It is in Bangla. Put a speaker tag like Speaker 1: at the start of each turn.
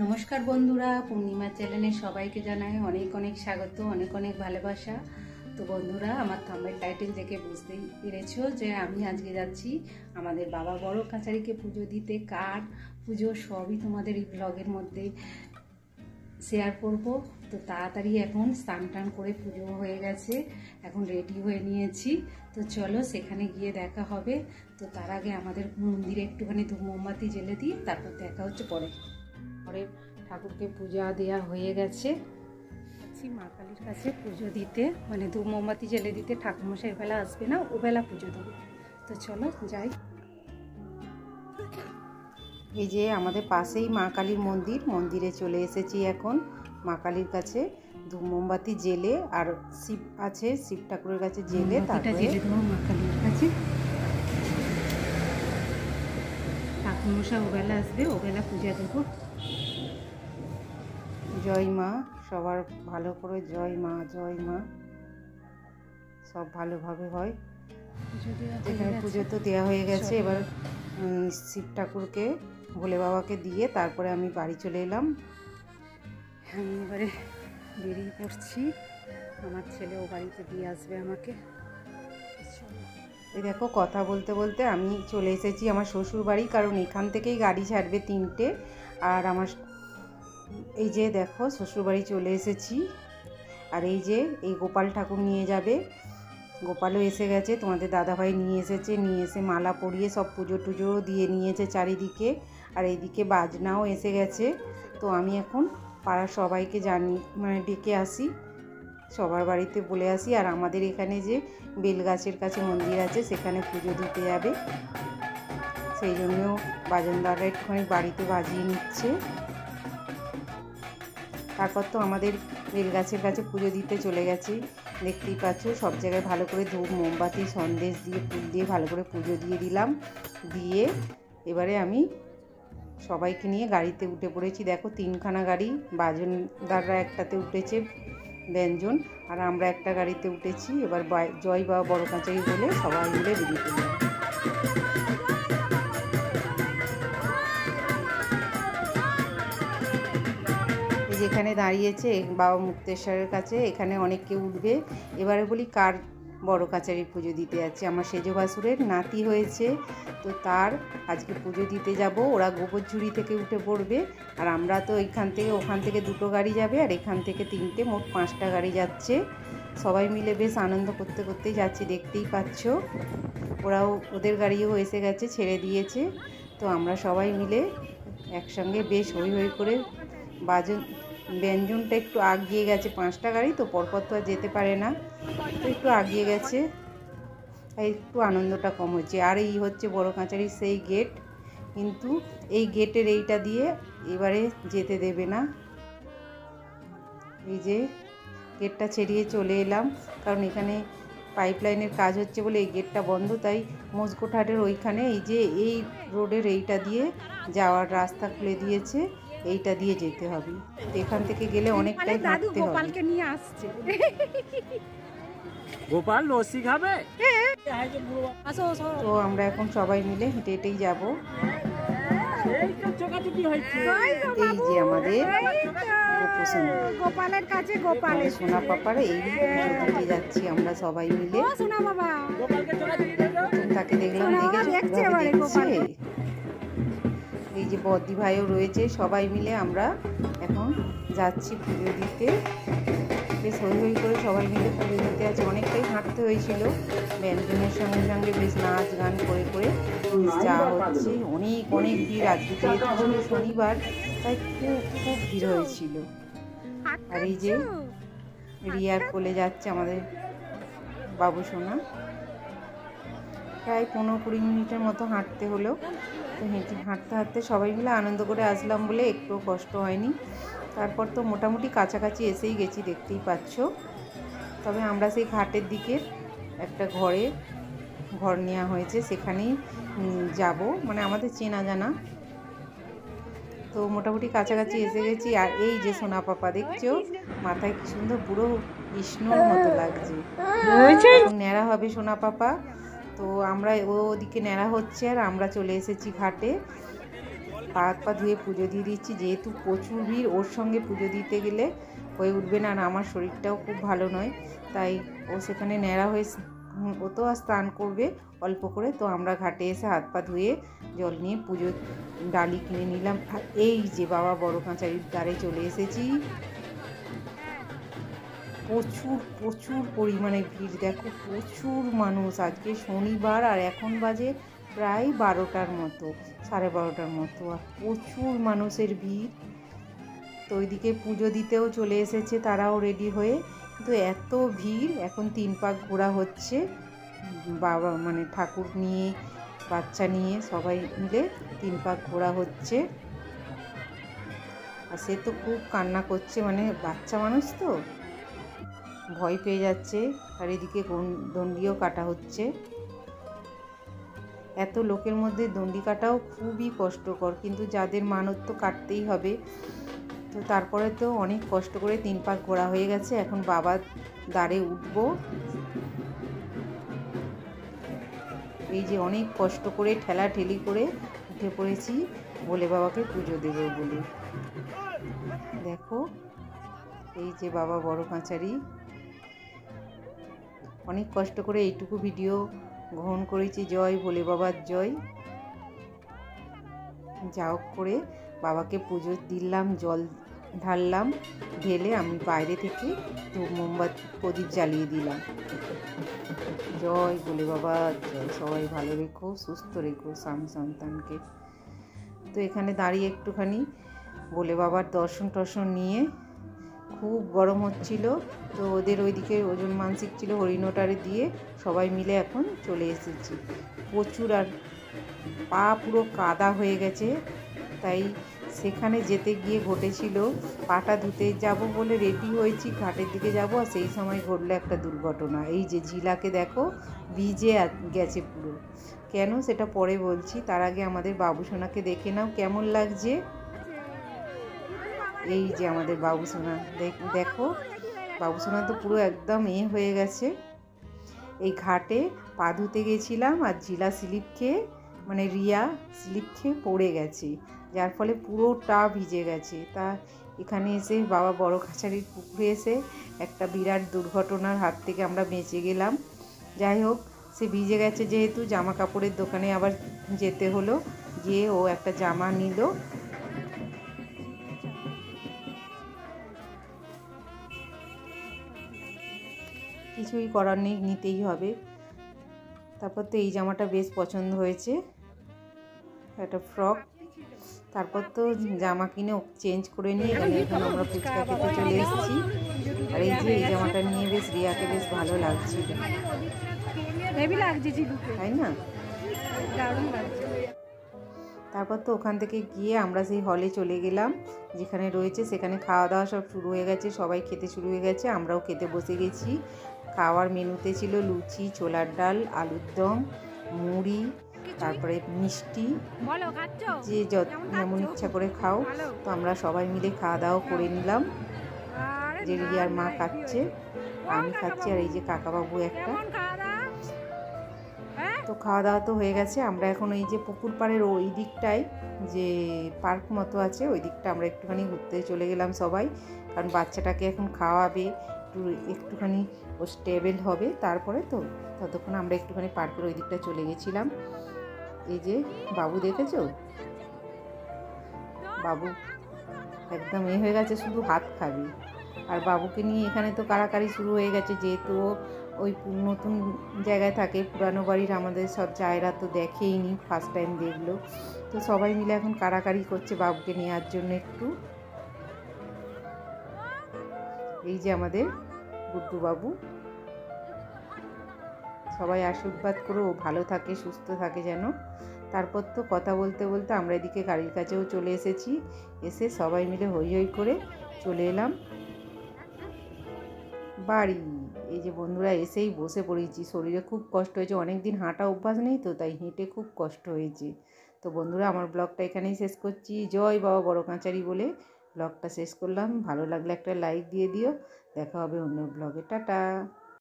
Speaker 1: নমস্কার বন্ধুরা, পূর্ণিমা চ্যানেলে সবাইকে জানাই অনেক অনেক স্বাগত, অনেক অনেক ভালোবাসা। তো বন্ধুরা, আমার থাম্বনেল টাইটেল দেখে বুঝতেই পেরেছো যে আমি আজকে যাচ্ছি আমাদের বাবা বড় কাছারিকে পুজো দিতে। কার পুজো সবই তোমাদের এই ব্লগের মধ্যে শেয়ার করব। তো তাড়াতাড়ি এখন স্নান টান করে পুজো হয়ে গেছে, এখন রেডি হয়ে নিয়েছি। তো চলো সেখানে গিয়ে দেখা হবে। তো তার আগে আমাদের মন্দিরে একটুখানি ধূপ মোমবাতি জ্বেলে দিই, তারপর দেখা হচ্ছে পরে। পরে ঠাকুরকে পূজা দেওয়া হয়ে গেছে, মা কালীর কাছে পুজো দিতে, মানে ধূপ মোমবাতি জ্বেলে দিতে। ঠাকুরমশাই বেলা আসবে না, ও বেলা পুজো দেবো। তো চলো যাই। এই যে আমাদের পাশেই মা কালীর মন্দির, মন্দিরে চলে এসেছি এখন। মা কালীর কাছে ধূপ মোমবাতি জেলে, আর শিব আছে, শিব ঠাকুরের কাছে জেলে তারপরে জেলে দেবো মা কালীর কাছে। ঠাকুরমশাই ওবেলা আসবে, ওবেলা পূজা দেবো। জয় মা, সবার ভালো করে জয় মা, জয় মা, সব ভালোভাবে হয়। এখানে পুজো তো দেওয়া হয়ে গেছে, এবার শিব ঠাকুরকে ভোলে বাবাকে দিয়ে তারপরে আমি বাড়ি চলে এলাম। আমি এবারে বেরিয়ে পড়ছি, আমার ছেলেও বাড়িতে দিয়ে আসবে আমাকে। এই দেখো, কথা বলতে বলতে আমি চলে এসেছি আমার শ্বশুর বাড়ি, কারণ এখান থেকেই গাড়ি ছাড়বে 3টে। আর আমার এই যে দেখো শ্বশুরবাড়ি চলে এসেছি। আর এই যে এই গোপাল ঠাকুর নিয়ে যাবে, গোপালও এসে গেছে, তোমাদের দাদাভাই নিয়ে এসেছে, নিয়ে এসে মালা পরিয়ে সব পুজো টুজো দিয়ে নিয়েছে চারিদিকে। আর এইদিকে বাজনাও এসে গেছে। তো আমি এখন পাড়ার সবাইকে মানে ডেকে আসি, সবার বাড়িতে বলে আসি। আর আমাদের এখানে যে বেলগাছের কাছে মন্দির আছে, সেখানে পুজো দিতে যাবে, সেই জন্য বাজনদাররা একটুখানি বাড়িতে বাজিয়ে নিচ্ছে। তারপর তো আমাদের বেলগাছের কাছে পুজো দিতে চলে গেছি, দেখতেই পাচ্ছ। সব জায়গায় ভালো করে ধূপ মোমবাতি সন্দেশ দিয়ে ফুল দিয়ে ভালো করে পুজো দিয়ে দিলাম। দিয়ে এবারে আমি সবাইকে নিয়ে গাড়িতে উঠে পড়েছি। দেখো 3খানা গাড়ি, বাজনদাররা একটাতে উঠেছে ব্যঞ্জন, আর আমরা একটা গাড়িতে উঠেছি। এবার জয় বাবা বড় কাছারি বলে সবাই মিলে বেরিয়ে পড়লাম। যেখানে দাঁড়িয়েছে বাবা মুক্তেশ্বরের কাছে, এখানে অনেক কেউ উঠবে। এবারে বলি কার বড় কাছারির পুজো দিতে যাচ্ছে। আমার সেজো ভাসুরের নাতি হয়েছে, তো তার আজকে পুজো দিতে যাব। ওরা গোবরঝুড়ি থেকে উঠে পড়বে, আর আমরা তো এইখান থেকে ওখান থেকে 2টো গাড়ি যাবে, আর এখান থেকে 3টে, মোট 5টা গাড়ি যাচ্ছে। সবাই মিলে বেশ আনন্দ করতে করতেই যাচ্ছি, দেখতেই পাচ্ছ। ওরাও ওদের গাড়িও এসে গেছে, ছেড়ে দিয়েছে। তো আমরা সবাই মিলে একসঙ্গে বেশ হই হই করে ব্যঞ্জনটা একটু আগিয়ে গেছে, 5টা গাড়ি তো পরপর তো আর যেতে পারে না, তো একটু আগিয়ে গেছে, তাই একটু আনন্দটা কম হচ্ছে। আর এই হচ্ছে বড় কাছারির সেই গেট, কিন্তু এই গেটের এইটা দিয়ে এবারে যেতে দেবে না। এই যে গেটটা ছেড়িয়ে চলে এলাম, কারণ এখানে পাইপলাইনের কাজ হচ্ছে বলে এই গেটটা বন্ধ। তাই মজকোটহাটের ওইখানে এই যে এই রোডের এইটা দিয়ে যাওয়ার রাস্তা খুলে দিয়েছে, এইটা দিয়ে যেতে হবে। এখান থেকে গেলে অনেকটাই হাঁটতে হবে। গোপালকে নিয়ে আসছে,
Speaker 2: গোপাল লস্যি খাবে।
Speaker 1: তো আমরা এখন সবাই মিলে হেঁটে হেঁটেই যাবো। এই যে আমাদের গোপালের কাছে গোপালের সোনা পাপার এই দিতে যাচ্ছি আমরা সবাই মিলে। তাকে দেখলাম, দেখছে। এই যে বদ্দি ভাইও রয়েছে, সবাই মিলে আমরা এখন যাচ্ছি পুজো দিতে। বেশ হই হই করে সবাই মিলে পুজো দিতে আছে। অনেকটাই হাঁটতে হয়েছিল, ব্যঞ্জনের সঙ্গে সঙ্গে বেশ নাচ গান করে করে যাওয়া হচ্ছে। অনেক অনেক ভিড়, আজকে যেহেতু ছিল শনিবার, তাই খুব খুব ভিড় হয়েছিল। আর এই যে রিয়ার কোলে যাচ্ছে আমাদের বাবু সোনা। প্রায় 15-20 মিনিটের মতো হাঁটতে হলো। তো হাঁটতে হাঁটতে সবাই মিলে আনন্দ করে আসলাম বলে একটু কষ্ট হয়নি। তারপর তো মোটামুটি কাছাকাছি এসেই গেছি, দেখতেই পাচ্ছ। তবে আমরা সেই ঘাটের দিকে একটা ঘর নেওয়া হয়েছে, সেখানেই যাব, মানে আমাদের চেনা জানা। তো মোটামুটি কাছাকাছি এসে গেছি। আর এই যে সোনা পাপা দেখছো, মাথায় কি সুন্দর পুরো বিষ্ণুর মতো লাগছে। ন্যাড়া হবে সোনা পাপা। তো আমরা ওদিকে ন্যাড়া হচ্ছে, আর আমরা চলে এসেছি ঘাটে।
Speaker 2: পা হাত পা ধুয়ে পুজো দিয়ে দিচ্ছি, যেহেতু প্রচুর ভিড়, ওর সঙ্গে পুজো দিতে গেলে হয়ে উঠবে না, আর আমার শরীরটাও খুব ভালো নয়, তাই ও সেখানে ন্যাড়া হয়ে ও তো আর স্নান করবে অল্প করে। তো আমরা ঘাটে এসে হাত পা ধুয়ে জল নিয়ে পুজোর ডালি কিনে নিলাম। আর এই যে বাবা বড় কাঁচারির দ্বারে চলে এসেছি। প্রচুর প্রচুর পরিমাণে ভিড়, দেখো প্রচুর মানুষ। আজকে শনিবার আর এখন বাজে প্রায় 12টার মতো, 12:30টার মতো, আর প্রচুর মানুষের ভিড়। তো ওইদিকে পুজো দিতেও চলে এসেছে তারাও রেডি হয়ে। কিন্তু এত ভিড়, এখন 3 পাক ঘোরা হচ্ছে, বাবা মানে ঠাকুর নিয়ে বাচ্চা নিয়ে সবাই মিলে 3 পাক ঘোরা হচ্ছে। আর সে তো খুব কান্না করছে, মানে বাচ্চা মানুষ তো ভয় পেয়ে যাচ্ছে। আর এদিকে দণ্ডিও কাটা হচ্ছে। এত লোকের মধ্যে দণ্ডি কাটাও খুবই কষ্টকর, কিন্তু যাদের মানত তো কাটতেই হবে। তো তারপরে তো অনেক কষ্ট করে 3 পাক ঘোরা হয়ে গেছে, এখন বাবার দ্বারে উঠব। এই যে অনেক কষ্ট করে ঠেলাঠেলি করে উঠে পড়েছি ভোলে বাবাকে পুজো দেবো বলে। দেখো এই যে বাবা বড় কাঁচারি, অনেক কষ্ট করে এইটুকু ভিডিও গ্রহণ করেছি। জয় ভোলে বাবার জয়। যা হোক করে বাবাকে পুজো দিলাম, জল ঢাললাম, ঢেলে আমি বাইরে থেকে ধূপ মোমবাতি প্রদীপ জ্বালিয়ে দিলাম। জয় ভোলে বাবা জয়। সবাই ভালো রেখো, সুস্থ রেখো স্বামী সন্তানকে। তো এখানে দাঁড়িয়ে একটুখানি ভোলে বাবার দর্শন টর্শন নিয়ে, খুব গরম হচ্ছিল, তো ওদের ওইদিকে ওজন মানসিক ছিল, হরিণটারে দিয়ে সবাই মিলে এখন চলে এসেছি। প্রচুর, আর পা পুরো কাদা হয়ে গেছে, তাই সেখানে যেতে গিয়ে ঘটেছিল, পাটা ধুতে যাব বলে রেডি হয়েছি, ঘাটের দিকে যাব, আর সেই সময় ঘটলো একটা দুর্ঘটনা। এই যে ঝিলাকে দেখো ভিজে গেছে পুরো। কেন সেটা পরে বলছি, তার আগে আমাদের বাবুসোনাকে দেখে নাও কেমন লাগছে। এই যে আমাদের বাবুসোনা, দেখো বাবুসোনা তো পুরো একদম হয়ে গেছে। এই ঘাটে পা ধুতে গেছিলাম, আর জিলা স্লিপ খেয়ে, মানে রিয়া স্লিপ খেয়ে পড়ে গেছে, যার ফলে পুরোটা ভিজে গেছে। তা এখানে এসে বাবা বড় কাছারির পুকুরে এসে একটা বিরাট দুর্ঘটনার হাত থেকে আমরা বেঁচে গেলাম। যাই হোক, সে ভিজে গেছে যেহেতু জামা কাপড়ের দোকানে আবার যেতে হলো, গিয়ে ও একটা জামা নিল। কিছুই করার নেই, নিতেই হবে। তারপর তো এই জামাটা বেশ পছন্দ হয়েছে, একটা ফ্রক। তারপর তো জামা কিনে চেঞ্জ করে নিয়ে এখন আমরা ফুচকা খেতে চলে এসেছি। আর এই যে এই জামাটা নিয়ে বেশ রিয়াকে বেশ ভালো লাগছিল, তাই না? তারপর তো ওখান থেকে গিয়ে আমরা সেই হলে চলে গেলাম যেখানে রয়েছে, সেখানে খাওয়া দাওয়া সব শুরু হয়ে গেছে, সবাই খেতে শুরু হয়ে গেছে, আমরাও খেতে বসে গেছি। খাওয়ার মেনুতে ছিল লুচি, ছোলার ডাল, আলুর দম, মুড়ি, তারপরে মিষ্টি, যে যেমন ইচ্ছা করে খাও। তো আমরা সবাই মিলে খাওয়া দাওয়া করে নিলাম। যে রিয়ার মা খাচ্ছে, আমি খাচ্ছি, আর এই যে কাকাবাবু একটা। তো খাওয়া দাওয়া তো হয়ে গেছে, আমরা এখন এই যে পুকুর পাড়ের ওই দিকটায় যে পার্ক মতো আছে, ওই দিকটা আমরা একটুখানি ঘুরতে চলে গেলাম সবাই, কারণ বাচ্চাটাকে এখন খাওয়াবে, একটুখানি ও স্টেবল হবে, তারপরে তো ততক্ষণ আমরা একটুখানি পার্কের ওই দিকটা চলে গেছিলাম। এই যে বাবু দেখেছো, বাবু একদম হয়ে গেছে, শুধু হাত খাবে। আর বাবুকে নিয়ে এখানে তো কাড়াকাড়ি শুরু হয়ে গেছে, যেহেতু ওই নতুন জায়গায় থাকে, পুরানো বাড়ির আমাদের সব জায়গা তো দেখেইনি, ফার্স্ট টাইম দেখলো। তো সবাই মিলে এখন কাড়াকাড়ি করছে বাবুকে নেওয়ার জন্য একটু। এই যে আমাদের গুড্ডু বাবু, সবাই আশীর্বাদ করো ও ভালো থাকে, সুস্থ থাকে যেন। তারপর তো কথা বলতে বলতে আমরা এদিকে গাড়ির কাছেও চলে এসেছি, এসে সবাই মিলে হই হই করে চলে এলাম বাড়ি। এই যে বন্ধুরা এসেই বসে পড়েছি, শরীরে খুব কষ্ট হয়েছে, অনেক দিন হাঁটা অভ্যাস নেই তো, তাই হেঁটে খুব কষ্ট হয়েছে। তো বন্ধুরা আমার ব্লগটা এখানেই শেষ করছি। জয় বাবা বড় কাঁচারি বলে ব্লগটা শেষ করলাম। ভালো লাগলে একটা লাইক দিয়ে দিও। দেখা হবে অন্য ব্লগে। টাটা।